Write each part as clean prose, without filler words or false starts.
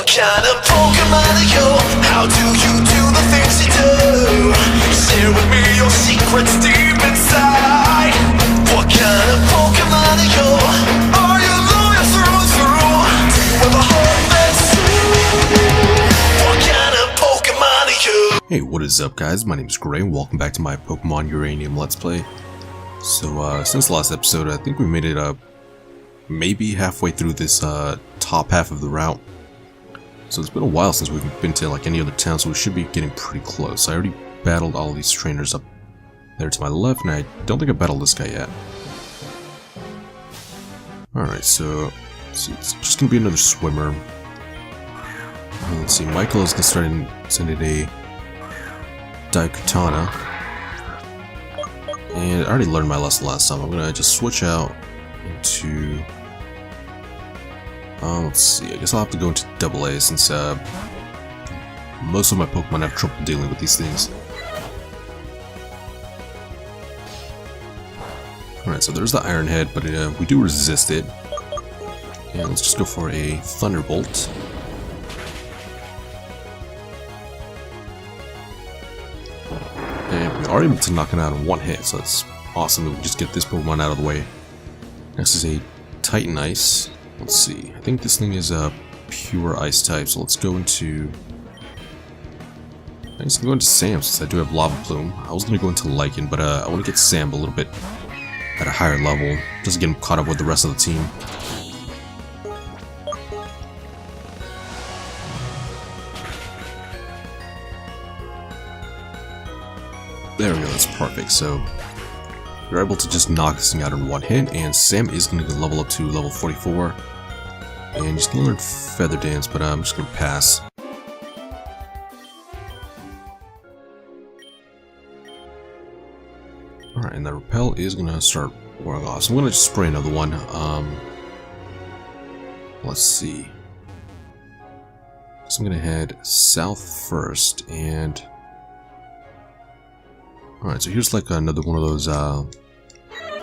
What kind of Pokemon are you? How do you do the things you do? Share with me your secrets deep inside. What kind of Pokemon are you? Are you loyal through and through? Do you ever hope that's true? What kind of Pokemon are you? Hey, what is up guys? My name is Gray and welcome back to my Pokemon Uranium Let's Play. So, since the last episode, I think we made it up maybe halfway through this top half of the route. So it's been a while since we've been to like any other town, so we should be getting pretty close. I already battled all these trainers up there to my left, and I don't think I battled this guy yet. Alright, so let's see, it's just gonna be another swimmer. Let's see, Michael is gonna start sending a Daikatana. And I already learned my lesson last time. I'm gonna just switch out into let's see, I guess I'll have to go into AA since most of my Pokemon have trouble dealing with these things. Alright, so there's the Iron Head, but we do resist it. And let's just go for a Thunderbolt. And we are able to knock it out in one hit, so that's awesome that we just get this Pokemon out of the way. Next is a Titan Ice. Let's see, I think this thing is a pure ice type, so let's go into... I guess I'll go into Sam since I do have Lava Plume. I was going to go into Lycan, but I want to get Sam a little bit at a higher level, just to get him caught up with the rest of the team. There we go, that's perfect. So you're able to just knock this thing out in one hit, and Sam is going to level up to level 44. And he's going to learn Feather Dance, but I'm just going to pass. Alright, and that Repel is going to start wearing off. So I'm going to just spray another one. Let's see. So I'm going to head south first, and... Alright, so here's like another one of those, I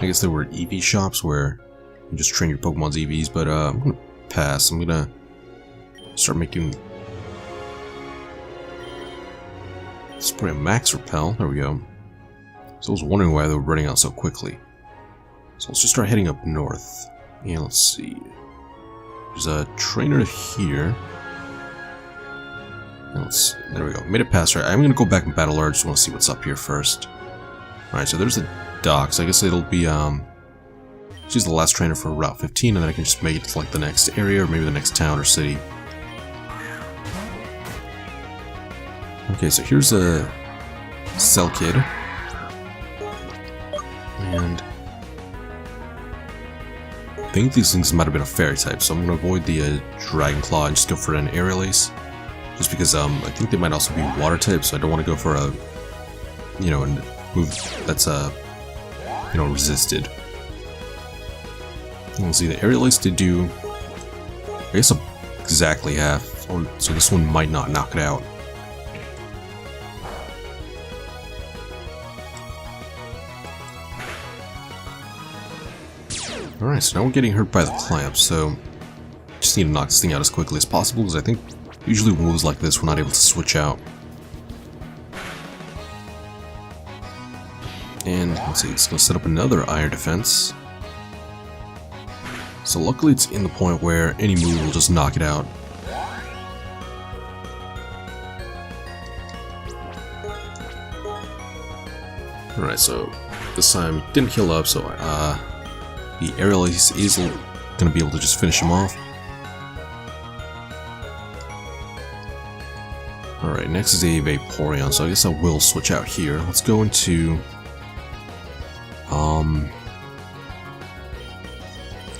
guess they were EV shops where you just train your Pokemon's EVs, but I'm gonna pass. I'm gonna start making... Spray a Max Repel, there we go. So I was wondering why they were running out so quickly. So let's just start heading up north. And let's see. There's a trainer here. There we go. Made it past her. I'm gonna go back and battle her. I just want to see what's up here first. Alright, so there's the docks. I guess it'll be, she's the last trainer for Route 15, and then I can just make it to, like, the next area, or maybe the next town or city. Okay, so here's a Cell Kid. And I think these things might have been a Fairy type, so I'm gonna avoid the Dragon Claw and just go for an Aerial Ace. Just because I think they might also be water types, so I don't want to go for a, a move that's resisted. And we'll see, the Aerial Ace did do, I guess, exactly half, so this one might not knock it out. Alright, so now we're getting hurt by the clamp, so just need to knock this thing out as quickly as possible, because I think usually with moves like this, we're not able to switch out. And let's see, it's going to set up another Iron Defense. So luckily it's in the point where any move will just knock it out. Alright, so this time it didn't heal up, so the Aerial Ace is going to be able to just finish him off. Alright, next is a Vaporeon, so I guess I will switch out here. Let's go into...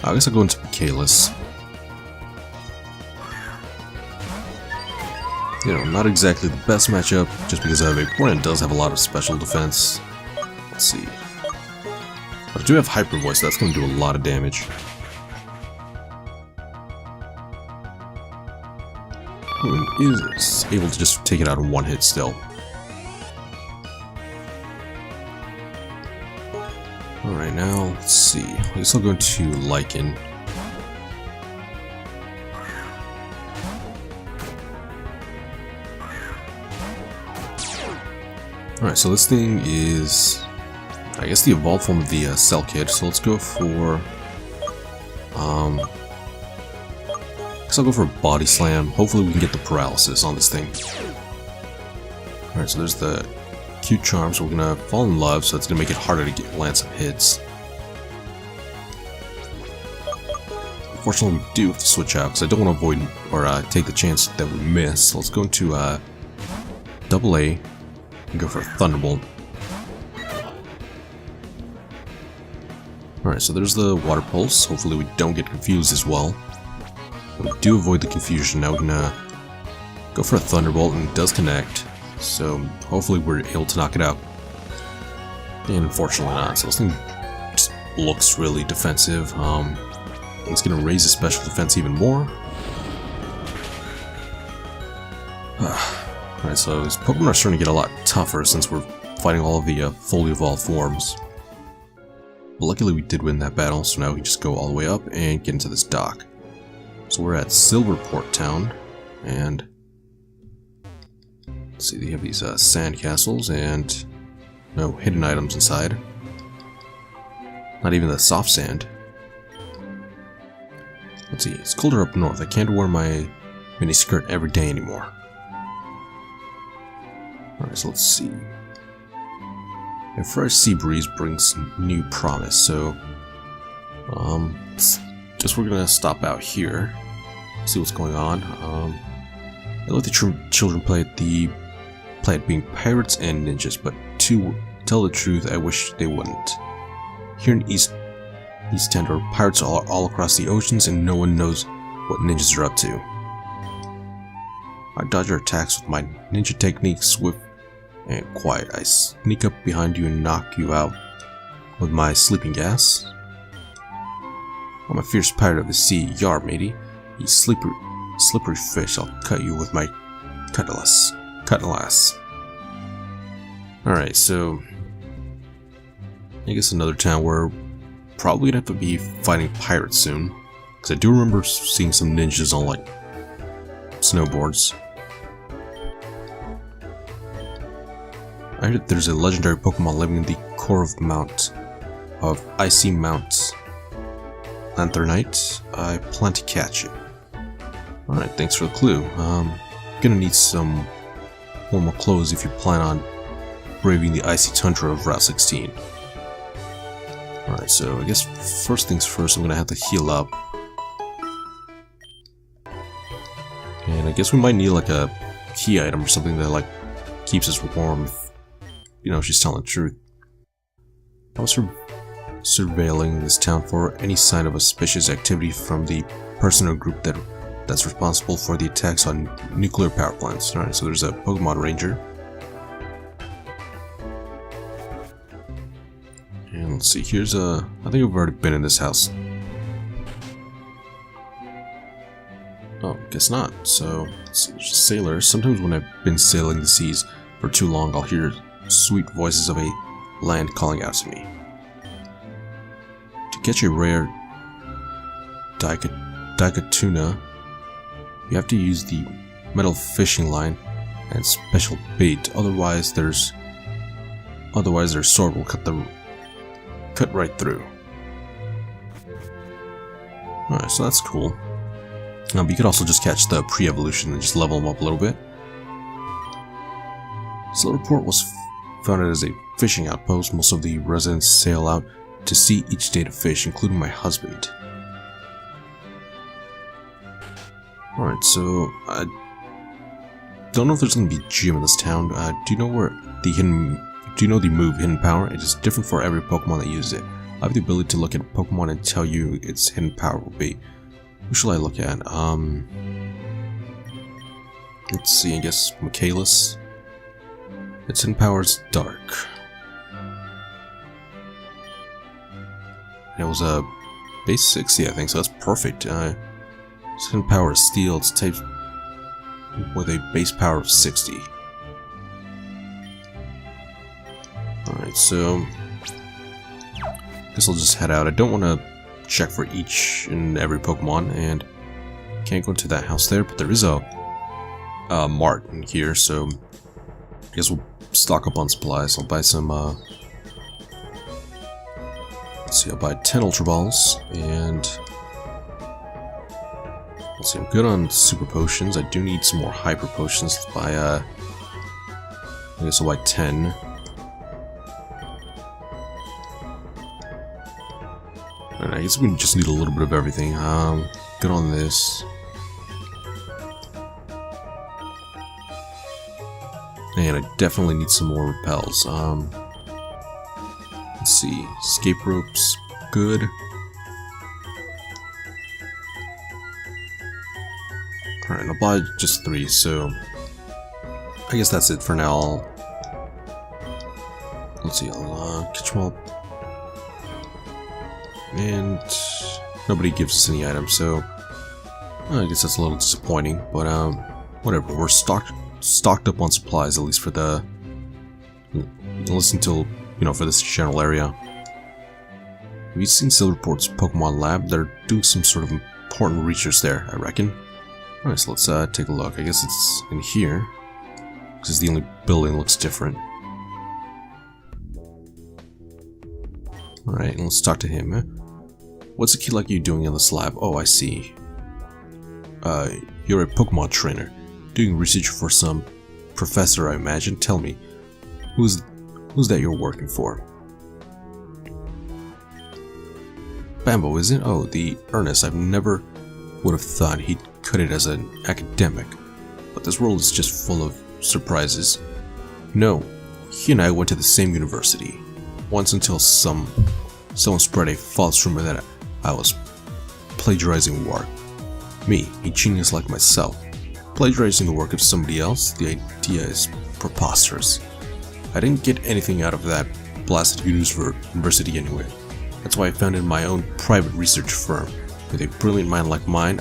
I guess I'll go into Kalis. Not exactly the best matchup, just because Vaporeon does have a lot of special defense. Let's see. But I do have Hyper Voice, so that's going to do a lot of damage. Is able to just take it out in one hit still. Alright, now let's see. I guess I'll go to Lycan. Alright, so this thing is, I guess, the evolved form of the Cell Kid. So let's go for, guess I'll go for a Body Slam. Hopefully we can get the paralysis on this thing. Alright, so there's the cute charm, so we're gonna fall in love, so it's gonna make it harder to land some hits. Unfortunately, we do have to switch out, because I don't want to avoid, or take the chance that we miss. So let's go into, double A, and go for a Thunderbolt. Alright, so there's the Water Pulse. Hopefully we don't get confused as well. We do avoid the confusion. Now we're gonna go for a Thunderbolt, and it does connect. So hopefully we're able to knock it out. And unfortunately not. So this thing just looks really defensive. It's gonna raise the special defense even more. Alright, so his Pokemon are starting to get a lot tougher since we're fighting all of the fully evolved forms. But luckily we did win that battle, so now we just go all the way up and get into this dock. So we're at Silverport Town, and let's see, they have these sand castles and no hidden items inside. Not even the soft sand. Let's see, it's colder up north. I can't wear my mini skirt every day anymore. Alright, so let's see. A fresh sea breeze brings new promise, so just we're gonna stop out here, see what's going on. I let the children play at being pirates and ninjas, but to tell the truth, I wish they wouldn't. Here in East End are pirates all across the oceans, and no one knows what ninjas are up to. I dodge your attacks with my ninja technique, swift and quiet. I sneak up behind you and knock you out with my sleeping gas. I'm a fierce pirate of the sea, yar matey. You slippery fish, I'll cut you with my cutlass. Alright, so I guess another town where probably gonna have to be fighting pirates soon, because I do remember seeing some ninjas on like snowboards. I heard that there's a legendary Pokemon living in the core of Icy Mount Lanthornite. I plan to catch it. Alright, thanks for the clue. Gonna need some warmer clothes if you plan on braving the icy tundra of Route 16. Alright, so I guess first things first, I'm gonna have to heal up. And I guess we might need like a key item or something that like keeps us warm if, you know, she's telling the truth. I was surveilling this town for any sign of suspicious activity from the person or group that's responsible for the attacks on nuclear power plants. Alright, so there's a Pokemon Ranger. And let's see, here's I think we've already been in this house. Oh, guess not. So, let's see, there's sailors. Sometimes when I've been sailing the seas for too long, I'll hear sweet voices of a land calling out to me. To catch a rare Daikatuna, you have to use the metal fishing line and special bait. Otherwise, their sword will cut right through. Alright, so that's cool. You could also just catch the pre-evolution and just level them up a little bit. Silverport was founded as a fishing outpost. Most of the residents sail out to sea each day to fish, including my husband. Alright, so I don't know if there's going to be a gym in this town. Do you know the move Hidden Power? It is different for every Pokemon that uses it. I have the ability to look at a Pokemon and tell you its hidden power will be. Who shall I look at? Let's see, I guess Michaelis. Its hidden power is dark. It was a base 60, I think, so that's perfect. Its hidden power is steel. It's typed with a base power of 60. Alright, so I guess I'll just head out. I don't want to check for each and every Pokemon, and can't go into that house there, but there is a mart in here, so I guess we'll stock up on supplies. I'll buy some, let's see, I'll buy 10 Ultra Balls, and let's see, I'm good on Super Potions. I do need some more Hyper Potions. Let's buy, I guess I'll buy 10. And I guess we just need a little bit of everything. Good on this. And I definitely need some more repels. Let's see. Escape ropes. Good. Alright, I'll buy just 3, so I guess that's it for now. Let's see, I'll catch them all. And nobody gives us any items, so I guess that's a little disappointing, but whatever. We're stocked up on supplies, at least for the, at least until, you know, for this general area. Have you seen Silverport's Pokemon Lab? They're doing some sort of important research there, I reckon. Alright, so let's take a look. I guess it's in here, because the only building looks different. Alright, and let's talk to him. What's a kid like you doing in this lab? Oh, I see. You're a Pokemon trainer, doing research for some professor, I imagine. Tell me, who's that you're working for? Bambo, is it? Oh, the Ernest. I've never would have thought he'd cut it as an academic, but this world is just full of surprises. No, he and I went to the same university. Once until someone spread a false rumor that I was plagiarizing work. Me, a genius like myself, plagiarizing the work of somebody else? The idea is preposterous. I didn't get anything out of that blasted university anyway. That's why I founded my own private research firm. With a brilliant mind like mine,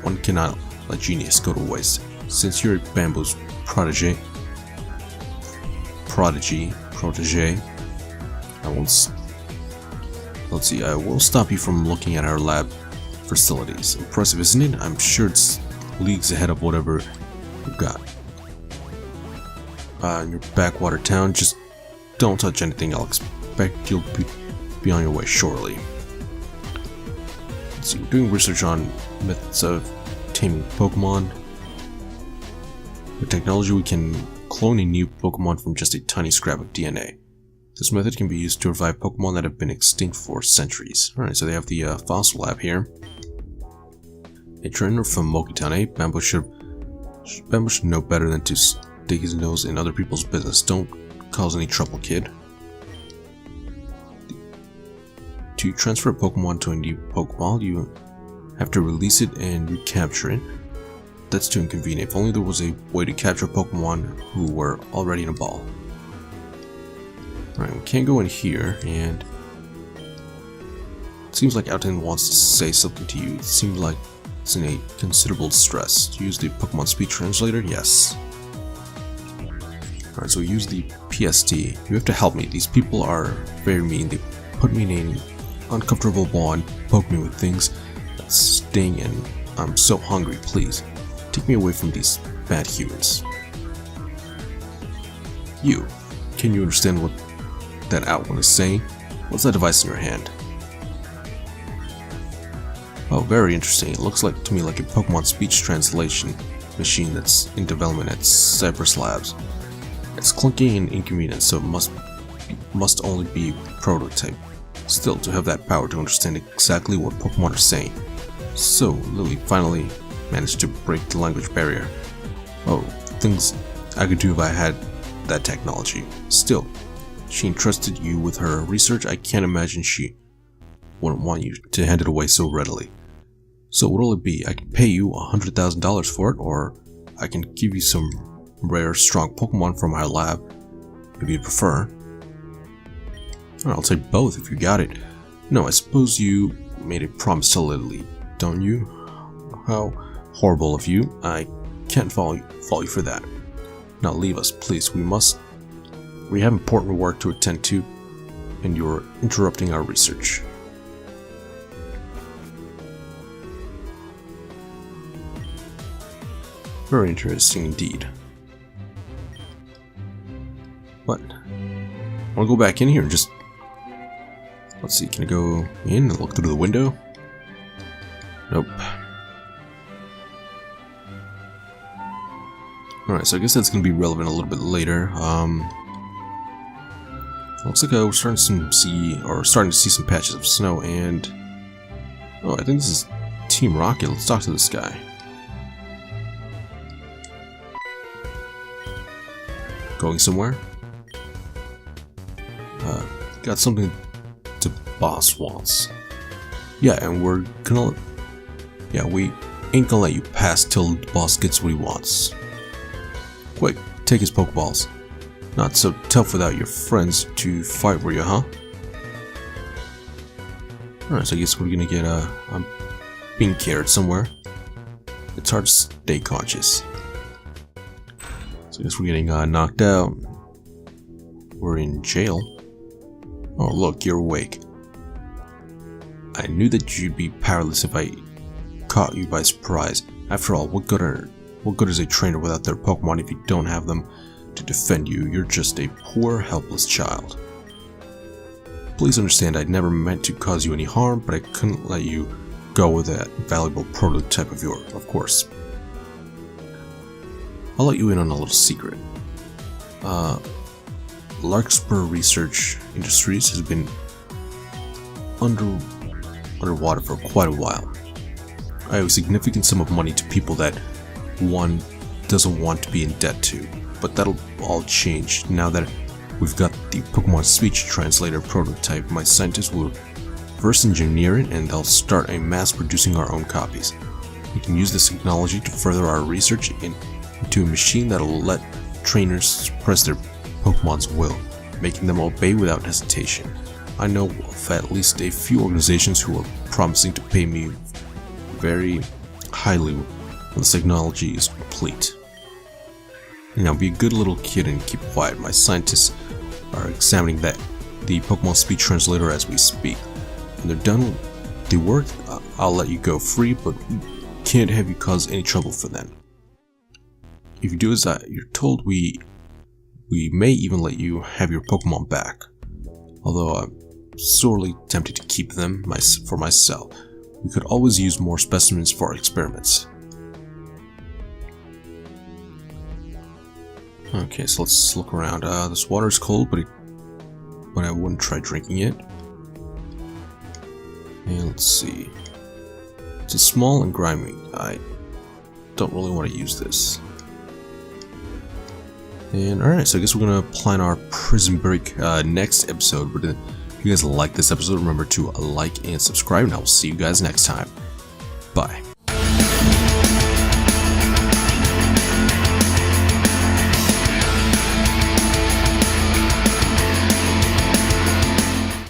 one cannot let genius go to waste. Since you're a Bamboo's protege, I won't. Let's see. I will stop you from looking at our lab facilities. Impressive, isn't it? I'm sure it's leagues ahead of whatever you've got. In your backwater town, just don't touch anything. I'll expect you'll be on your way shortly. Let's see. We're doing research on methods of taming Pokemon. With technology, we can clone a new Pokemon from just a tiny scrap of DNA. This method can be used to revive Pokemon that have been extinct for centuries. Alright, so they have the fossil lab here. A trainer from Mokitown, eh? Bambo should know better than to stick his nose in other people's business. Don't cause any trouble, kid. To transfer a Pokemon to a new Pokeball, you have to release it and recapture it. That's too inconvenient. If only there was a way to capture Pokemon who were already in a ball. Alright, we can't go in here, and it seems like Alton wants to say something to you. It seems like it's in a considerable distress. To use the Pokemon speech translator? Yes. Alright, so use the PST. You have to help me. These people are very mean. They put me in an uncomfortable bond, poke me with things that sting, and I'm so hungry. Please, take me away from these bad humans. You, can you understand what that Outland is saying? What's that device in your hand? Oh, very interesting. It looks like to me like a Pokemon speech translation machine that's in development at Cypress Labs. It's clunky and inconvenient, so it must only be prototype. Still, to have that power to understand exactly what Pokemon are saying. So, Lily finally managed to break the language barrier. Oh, things I could do if I had that technology. Still, she entrusted you with her research. I can't imagine she wouldn't want you to hand it away so readily. So what'll it be? I can pay you $100,000 for it, or I can give you some rare, strong Pokemon from our lab, if you prefer. I'll take both if you got it. No, I suppose you made a promise to Lily, don't you? How horrible of you. I can't fault you for that. Now leave us, please. We have important work to attend to, and you're interrupting our research. Very interesting indeed. What? I want to go back in here and just... Let's see, can I go in and look through the window? Nope. Alright, so I guess that's going to be relevant a little bit later. Looks like we're starting to see some patches of snow, and... Oh, I think this is Team Rocket. Let's talk to this guy. Going somewhere? Got something the boss wants. Yeah, and we're gonna... Yeah, we ain't gonna let you pass till the boss gets what he wants. Quick, take his Pokeballs. Not so tough without your friends to fight for you, huh? Alright, so I guess we're gonna get a being carried somewhere. It's hard to stay conscious. So I guess we're getting knocked out. We're in jail. Oh look, you're awake. I knew that you'd be powerless if I caught you by surprise. After all, what good is a trainer without their Pokemon if you don't have them to defend you? You're just a poor, helpless child. Please understand, I never meant to cause you any harm, but I couldn't let you go with that valuable prototype of yours, of course. I'll let you in on a little secret. Larkspur Research Industries has been underwater for quite a while. I owe a significant sum of money to people that one doesn't want to be in debt to, but that'll all change now that we've got the Pokemon speech translator prototype. My scientists will first engineer it, and they'll start mass producing our own copies. We can use this technology to further our research into a machine that'll let trainers press their Pokemon's will, making them obey without hesitation. I know of at least a few organizations who are promising to pay me very highly when this technology is complete. Now be a good little kid and keep quiet. My scientists are examining the Pokemon speech translator as we speak. When they're done with the work, I'll let you go free, but can't have you cause any trouble for them. If you do as you're told, we may even let you have your Pokemon back. Although I'm sorely tempted to keep them for myself. We could always use more specimens for our experiments. Okay, so let's look around. This water's cold, but I wouldn't try drinking it. And let's see. It's small and grimy. I don't really want to use this. And alright, so I guess we're gonna plan our prison break next episode. But if you guys like this episode, remember to like and subscribe, and I will see you guys next time. Bye.